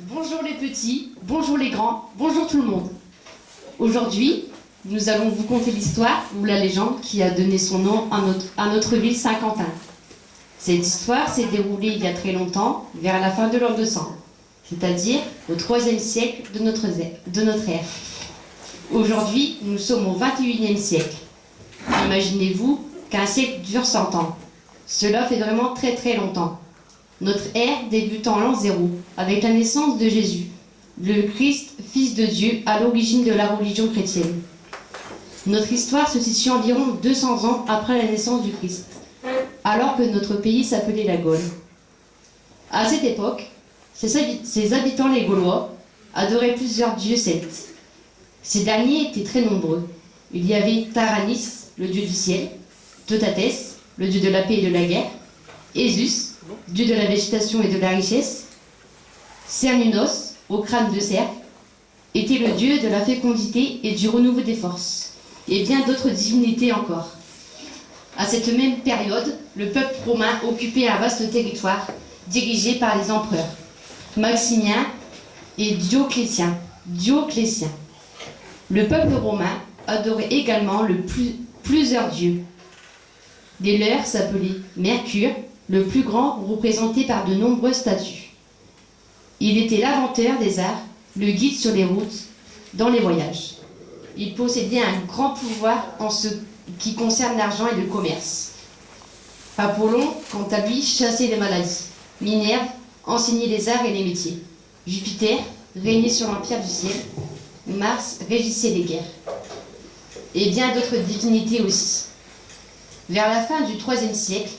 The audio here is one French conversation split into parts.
Bonjour les petits, bonjour les grands, bonjour tout le monde. Aujourd'hui, nous allons vous conter l'histoire ou la légende qui a donné son nom à notre ville Saint-Quentin. Cette histoire s'est déroulée il y a très longtemps, vers la fin de l'an 200, c'est-à-dire au IIIe siècle de notre ère. Aujourd'hui, nous sommes au XXIe siècle. Imaginez-vous qu'un siècle dure 100 ans. Cela fait vraiment très très longtemps. Notre ère débute en l'an 0, avec la naissance de Jésus, le Christ, fils de Dieu, à l'origine de la religion chrétienne. Notre histoire se situe environ 200 ans après la naissance du Christ, alors que notre pays s'appelait la Gaule. À cette époque, ses habitants, les Gaulois, adoraient plusieurs dieux celtes. Ces derniers étaient très nombreux. Il y avait Taranis, le dieu du ciel, Totates, le dieu de la paix et de la guerre, Esus, dieu de la végétation et de la richesse, Cernunnos, au crâne de cerf, était le dieu de la fécondité et du renouveau des forces, et bien d'autres divinités encore. À cette même période, le peuple romain occupait un vaste territoire dirigé par les empereurs Maximien et Dioclétien. Le peuple romain adorait également plusieurs dieux. Les leurs s'appelaient Mercure, le plus grand, représenté par de nombreuses statues. Il était l'inventeur des arts, le guide sur les routes, dans les voyages. Il possédait un grand pouvoir en ce qui concerne l'argent et le commerce. Apollon, quant à lui, chassait les maladies. Minerve enseignait les arts et les métiers. Jupiter régnait sur l'empire du ciel. Mars régissait les guerres. Et bien d'autres divinités aussi. Vers la fin du IIIe siècle,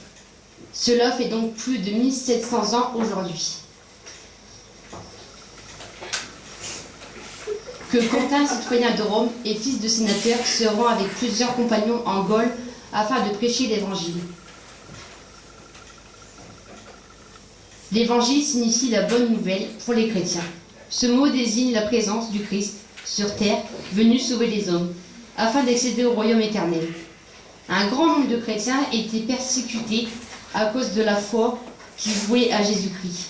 cela fait donc plus de 1700 ans aujourd'hui, que Quentin, citoyen de Rome et fils de sénateur, se rend avec plusieurs compagnons en Gaule afin de prêcher l'évangile. L'évangile signifie la bonne nouvelle pour les chrétiens. Ce mot désigne la présence du Christ sur terre, venu sauver les hommes, afin d'accéder au royaume éternel. Un grand nombre de chrétiens étaient persécutés à cause de la foi qu'ils vouaient à Jésus-Christ.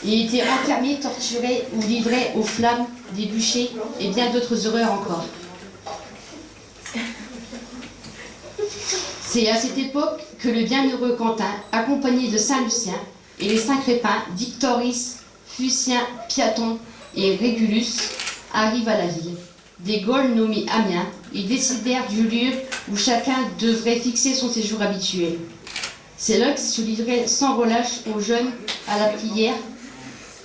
Ils étaient enfermés, torturés ou livrés aux flammes, des bûchers et bien d'autres horreurs encore. C'est à cette époque que le bienheureux Quentin, accompagné de Saint Lucien et les saints Crépin, Victoris, Fucien, Piaton et Régulus, arrivent à la ville des Gaules nommée Amiens. Ils décidèrent du lieu où chacun devrait fixer son séjour habituel. C'est là qu'ils se livraient sans relâche aux jeûnes, à la prière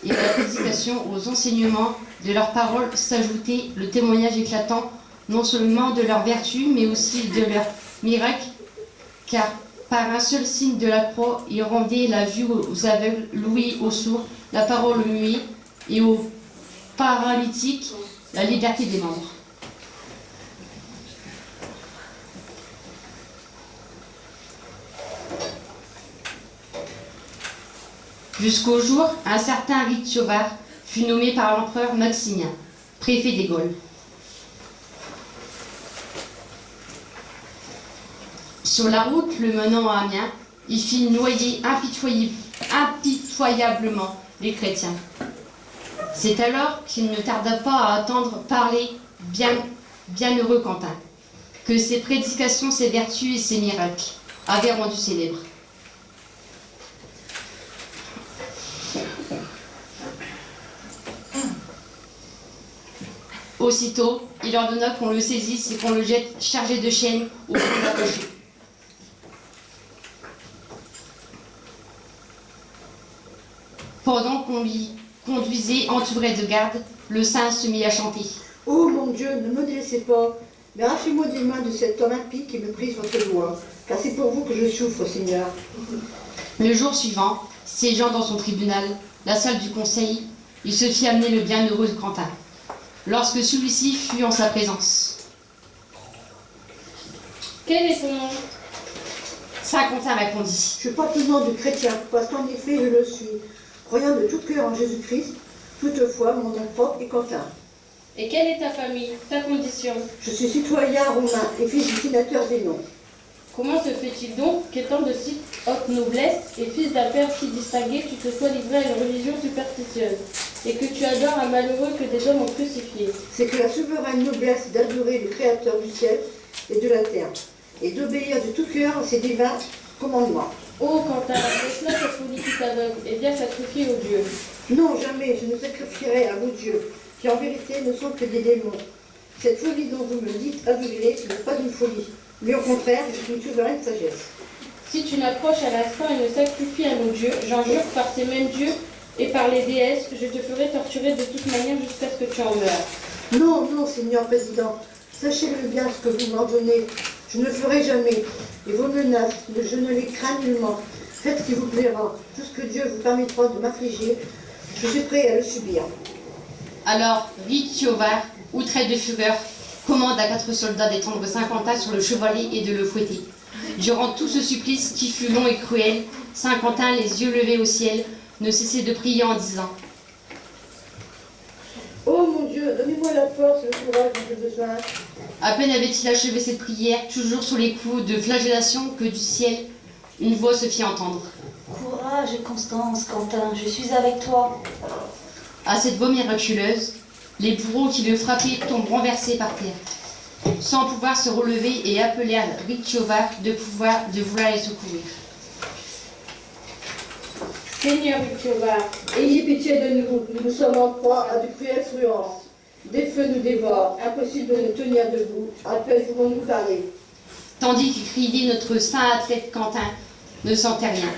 et à la prédication, aux enseignements. De leurs paroles s'ajoutait le témoignage éclatant non seulement de leurs vertus, mais aussi de leurs miracles, car par un seul signe de la croix, ils rendaient la vue aux aveugles, l'ouïe aux sourds, la parole aux muets et aux paralytiques la liberté des membres. Jusqu'au jour, un certain Rictuvar fut nommé par l'empereur Maximien, préfet des Gaules. Sur la route le menant à Amiens, il fit noyer impitoyablement les chrétiens. C'est alors qu'il ne tarda pas à entendre parler bienheureux Quentin, que ses prédications, ses vertus et ses miracles avaient rendu célèbre. Aussitôt, il ordonna qu'on le saisisse et qu'on le jette chargé de chaînes au fond de la rocher. Pendant qu'on l'y conduisait entouré de gardes, le saint se mit à chanter. « Oh mon Dieu, ne me délaissez pas, mais arrachez-moi des mains de cet homme impie qui méprise votre loi, car c'est pour vous que je souffre, Seigneur. » Le jour suivant, siégeant dans son tribunal, la salle du conseil, il se fit amener le bienheureux Quentin, lorsque celui-ci fut en sa présence. Quel est son nom? Saint Quentin répondit. Je porte le nom de chrétien, parce qu'en effet je le suis, croyant de tout cœur en Jésus-Christ. Toutefois, mon nom propre est Quentin. Et quelle est ta famille, ta condition? Je suis citoyen romain et fils du sénateur Zénon. Comment se fait-il donc qu'étant de si haute noblesse et fils d'un père si distingué, tu te sois livré à une religion superstitieuse et que tu adores un malheureux que des hommes ont crucifié? C'est que la souveraine noblesse d'adorer le Créateur du ciel et de la terre, et d'obéir de tout cœur à ses divins commandements. Oh, Quentin, est-ce là cette folie qui t'aveugle et bien sacrifier aux dieux? Non, jamais je ne sacrifierai à vos dieux, qui en vérité ne sont que des démons. Cette folie dont vous me dites aveuglée, ce n'est pas une folie, mais au contraire, c'est une souveraine sagesse. Si tu n'approches à l'instant et ne sacrifies à nos dieux, j'en jure par ces mêmes dieux et par les déesses, je te ferai torturer de toute manière jusqu'à ce que tu en meures. Non, non, Seigneur Président, sachez-le bien ce que vous m'ordonnez. Je ne le ferai jamais. Et vos menaces, je ne les crains nullement. Faites ce qui vous plaira. Tout ce que Dieu vous permettra de m'affliger, je suis prêt à le subir. Alors, Ritiovar, outré de fureur, commande à 4 soldats d'étendre 50 sur le chevalet et de le fouetter. Durant tout ce supplice qui fut long et cruel, Saint-Quentin, les yeux levés au ciel, ne cessait de prier en disant: Oh mon Dieu, donnez-moi la force et le courage dont j'ai besoin. À peine avait-il achevé cette prière, toujours sous les coups de flagellation, que du ciel, une voix se fit entendre. Courage et constance, Quentin, je suis avec toi. À cette voix miraculeuse, les bourreaux qui le frappaient tombent renversés par terre, sans pouvoir se relever, et appeler à Ritiovar de vouloir les secourir. Seigneur Ritiovar, Ayez pitié de nous, nous sommes en proie à de cruelles truands. Des feux nous dévorent, impossible de nous tenir debout. À peine pouvons-nous parler. Tandis qu'il criait, notre saint athlète Quentin ne sentait rien.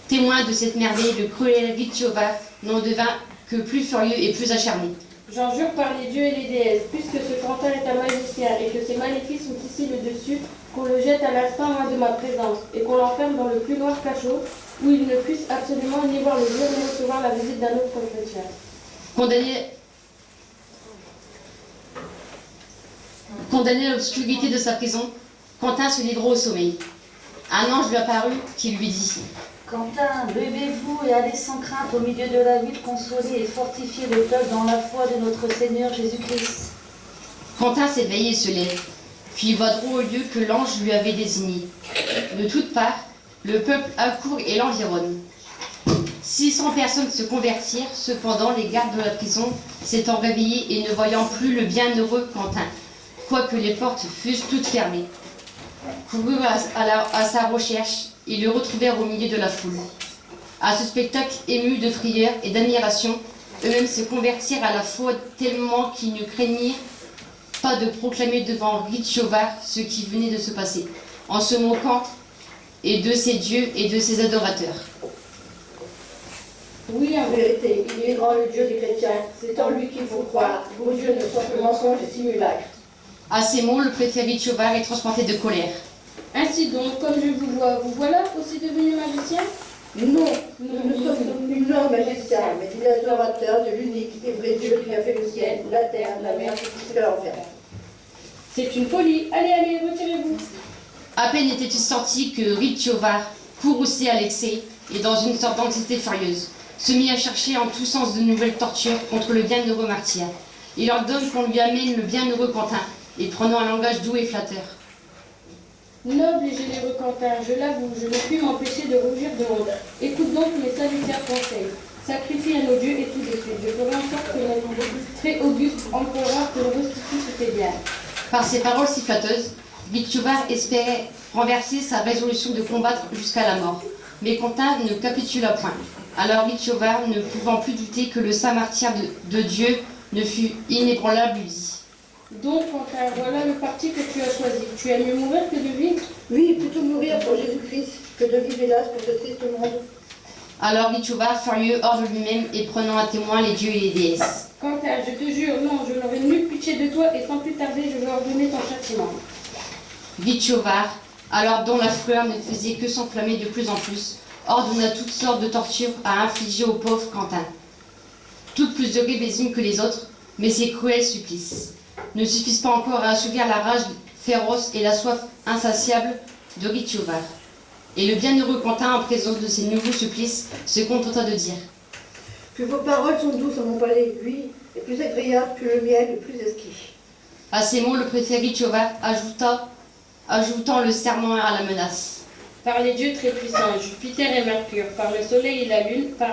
Témoin de cette merveille, le cruel Ritiovar n'en devint que plus furieux et plus acharné. j'en jure par les dieux et les déesses, puisque ce Quentin est un magicien et que ses maléfices sont ici le dessus, qu'on le jette à l'instant loin de ma présence et qu'on l'enferme dans le plus noir cachot, où il ne puisse absolument ni voir le jour ni recevoir la visite d'un autre chrétien. Condamné à l'obscurité de sa prison, Quentin se livra au sommeil. Un ange lui apparut qui lui dit: Quentin, levez-vous et allez sans crainte au milieu de la ville, consoler et fortifier le peuple dans la foi de notre Seigneur Jésus-Christ. Quentin s'éveille et se lève, puis va droit au lieu que l'ange lui avait désigné. De toutes parts, le peuple accourt et l'environne. 600 personnes se convertirent, cependant les gardes de la prison s'étant réveillés et ne voyant plus le bienheureux Quentin, quoique les portes fussent toutes fermées, coururent à sa recherche et le retrouvèrent au milieu de la foule. À ce spectacle, émus de frayeur et d'admiration, eux-mêmes se convertirent à la foi tellement qu'ils ne craignirent pas de proclamer devant Ritiovar ce qui venait de se passer, en se moquant et de ses dieux et de ses adorateurs. Oui, en vérité, il est grand le Dieu des chrétiens. C'est en lui qu'il faut croire. Vos dieux ne sont que mensonges et simulacres. À ces mots, le préfet Ritiovar est transporté de colère. Ainsi donc, comme je vous vois, vous voilà aussi devenu magicien? Non, nous ne sommes nullement magiciens, mais des adorateurs de l'unique et vrai Dieu qui a fait le ciel, la terre, la mer et tout ce qu'elle enferme. C'est une folie. Allez, allez, retirez-vous. À peine était-il sorti que Ritiovar, courroucé à l'excès et dans une sorte d'anxiété furieuse, se mit à chercher en tous sens de nouvelles tortures contre le bienheureux martyr. Il ordonne qu'on lui amène le bienheureux Quentin, et prenant un langage doux et flatteur. Noble et généreux Quentin, je l'avoue, je ne puis m'empêcher de rougir de honte. Écoute donc mes salutaires conseils. Sacrifie à nos dieux et tout de suite. Je ferai en sorte que notre très auguste empereur te restitue tous tes biens. Par ces paroles si flatteuses, Ritiovar espérait renverser sa résolution de combattre jusqu'à la mort. Mais Quentin ne capitula point. Alors Ritiovar, ne pouvant plus douter que le saint martyr de Dieu ne fût inébranlable, lui dit: Donc, Quentin, voilà le parti que tu as choisi. Tu aimes mieux mourir que de vivre? Oui, plutôt mourir pour Jésus-Christ que de vivre hélas pour ce triste monde. Alors Ritiovar, furieux hors de lui-même et prenant à témoin les dieux et les déesses. Quentin, je te jure, non, je n'aurai nulle pitié de toi et sans plus tarder, je vais ordonner ton châtiment. Ritiovar, alors dont la fureur ne faisait que s'enflammer de plus en plus, ordonna toutes sortes de tortures à infliger au pauvre Quentin. Toutes plus horribles les unes que les autres, mais ces cruels supplices ne suffisent pas encore à assouvir la rage féroce et la soif insatiable de Ritiovar. Et le bienheureux Quentin, en présence de ces nouveaux supplices, se contenta de dire: Que vos paroles sont douces à mon palais, lui, et plus agréables que le miel le plus exquis. À ces mots, le préfet Ritiovar ajouta ajoutant le serment à la menace. Par les dieux très puissants, Jupiter et Mercure, par le soleil et la lune, par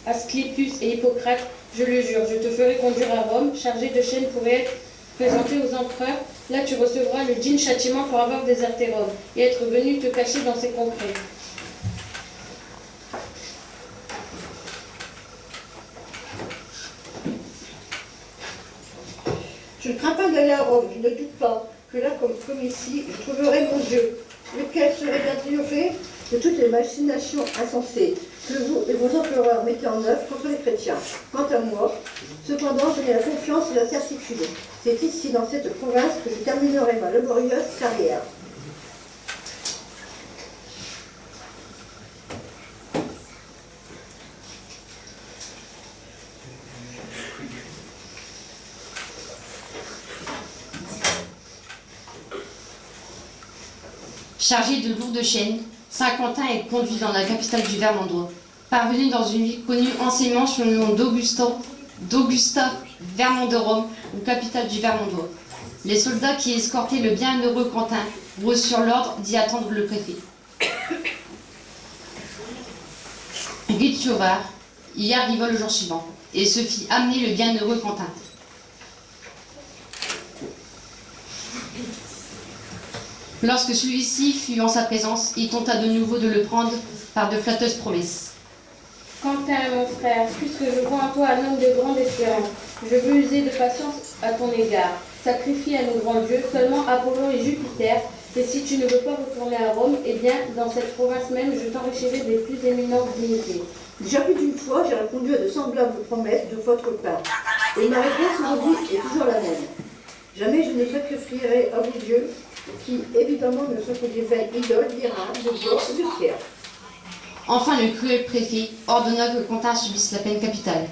Asclépius et Hippocrate, je le jure, je te ferai conduire à Rome, chargé de chaînes pour être présenté aux empereurs. Là, tu recevras le digne châtiment pour avoir déserté Rome et être venu te cacher dans ses contrées. Je ne crains pas d'aller à Rome, je ne doute pas que là, comme ici, je trouverai mon Dieu, lequel serait bien triomphé de toutes les machinations insensées que vous et vos empereurs mettez en œuvre contre les chrétiens. Quant à moi, cependant, je n'ai la confiance et la certitude. C'est ici, dans cette province, que je terminerai ma laborieuse carrière. Chargé de lourdes chaînes, Saint-Quentin est conduit dans la capitale du Vermandois. Parvenu dans une ville connue anciennement sous le nom d'Augusta Vermandorum, ou capitale du Vermandois. Les soldats qui escortaient le bienheureux Quentin reçurent l'ordre d'y attendre le préfet. Ritiovar y arriva le jour suivant et se fit amener le bienheureux Quentin. Lorsque celui-ci fut en sa présence, il tenta de nouveau de le prendre par de flatteuses promesses. Quentin, mon frère, puisque je vois en toi un homme de grande espérance, je veux user de patience à ton égard. Sacrifie à nos grands dieux seulement Apollon et Jupiter, et si tu ne veux pas retourner à Rome, eh bien, dans cette province même, je t'enrichirai des plus éminentes dignités. Déjà plus d'une fois, j'ai répondu à de semblables promesses de votre part. Et ma réponse aujourd'hui est toujours la même. Jamais je ne sacrifierai à vos dieux, qui évidemment ne sont que des vaines idoles d'Iran, de bois et de pierre. Enfin, le cruel préfet ordonna que Quentin subisse la peine capitale,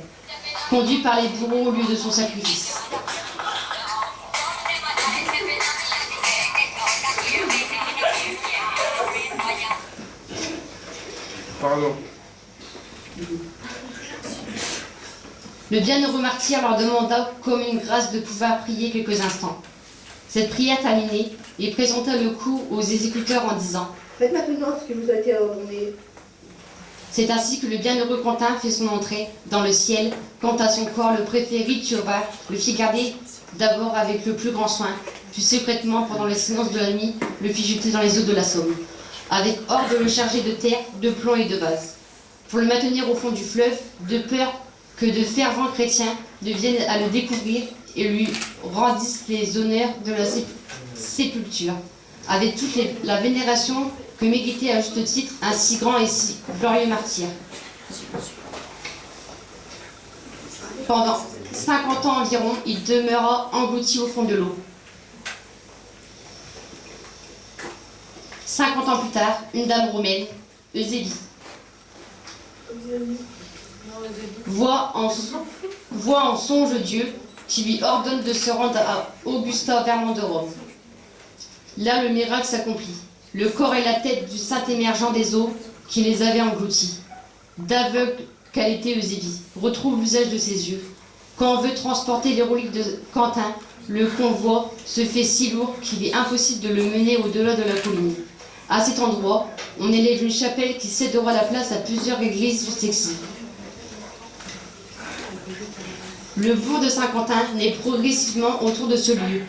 conduit par les bourreaux au lieu de son sacrifice. Pardon. Le bienheureux martyr leur demanda comme une grâce de pouvoir prier quelques instants. Cette prière terminée, il présenta le coup aux exécuteurs en disant « Faites maintenant ce qui vous a été ordonné. » C'est ainsi que le bienheureux Quentin fait son entrée dans le ciel. Quant à son corps, le préfet Ritiovar le fit garder d'abord avec le plus grand soin, puis secrètement, pendant les silences de la nuit, le fit jeter dans les eaux de la Somme, avec ordre de le charger de terre, de plomb et de vase, pour le maintenir au fond du fleuve, de peur que de fervents chrétiens ne viennent à le découvrir et lui rendissent les honneurs de la sépulture, avec toute la vénération que méritait à juste titre un si grand et si glorieux martyr. Pendant 50 ans environ, il demeura englouti au fond de l'eau. 50 ans plus tard, une dame romaine, Eusébie, voit en songe Dieu qui lui ordonne de se rendre à Augusta Vermandorum. Là, le miracle s'accomplit. Le corps et la tête du saint émergent des eaux qui les avaient engloutis. D'aveugle qu'elle était Eusébie, retrouve l'usage de ses yeux. Quand on veut transporter les reliques de Quentin, le convoi se fait si lourd qu'il est impossible de le mener au-delà de la colline. À cet endroit, on élève une chapelle qui cédera la place à plusieurs églises successives. Le bourg de Saint-Quentin naît progressivement autour de ce lieu.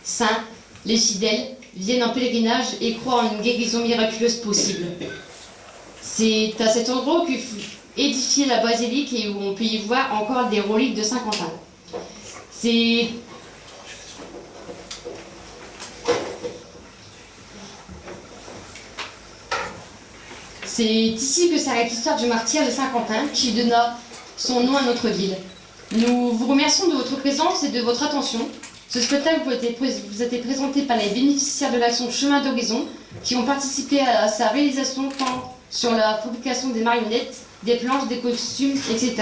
Saints, les fidèles, viennent en pèlerinage et croient en une guérison miraculeuse possible. C'est à cet endroit que fut édifiée la basilique et où on peut y voir encore des reliques de Saint-Quentin. C'est ici que s'arrête l'histoire du martyr de Saint-Quentin qui donna son nom à notre ville. Nous vous remercions de votre présence et de votre attention. Ce spectacle vous a été présenté par les bénéficiaires de l'action Chemin d'Horizon qui ont participé à sa réalisation tant sur la fabrication des marionnettes, des planches, des costumes, etc.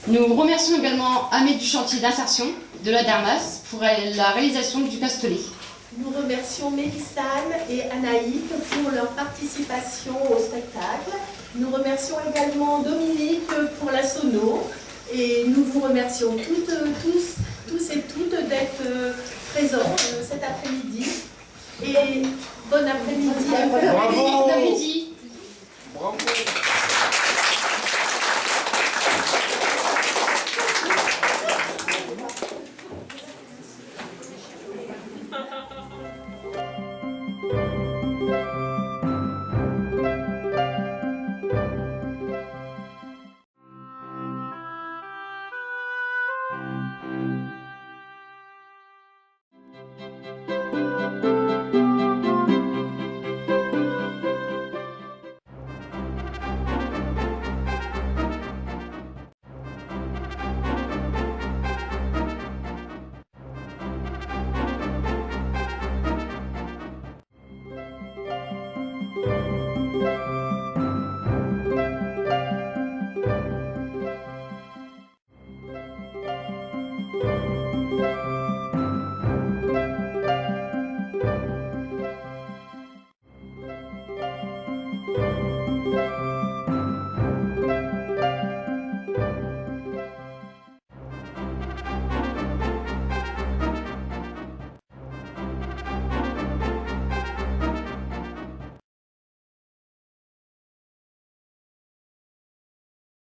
Nous remercions également Ahmed du chantier d'insertion de la Dermas pour la réalisation du castelet. Nous remercions Mélissane et Anaïk pour leur participation au spectacle. Nous remercions également Dominique pour la sono. Et nous vous remercions tous et toutes d'être présents cet après-midi. et bon après-midi à vous. Bon appétit. Bravo.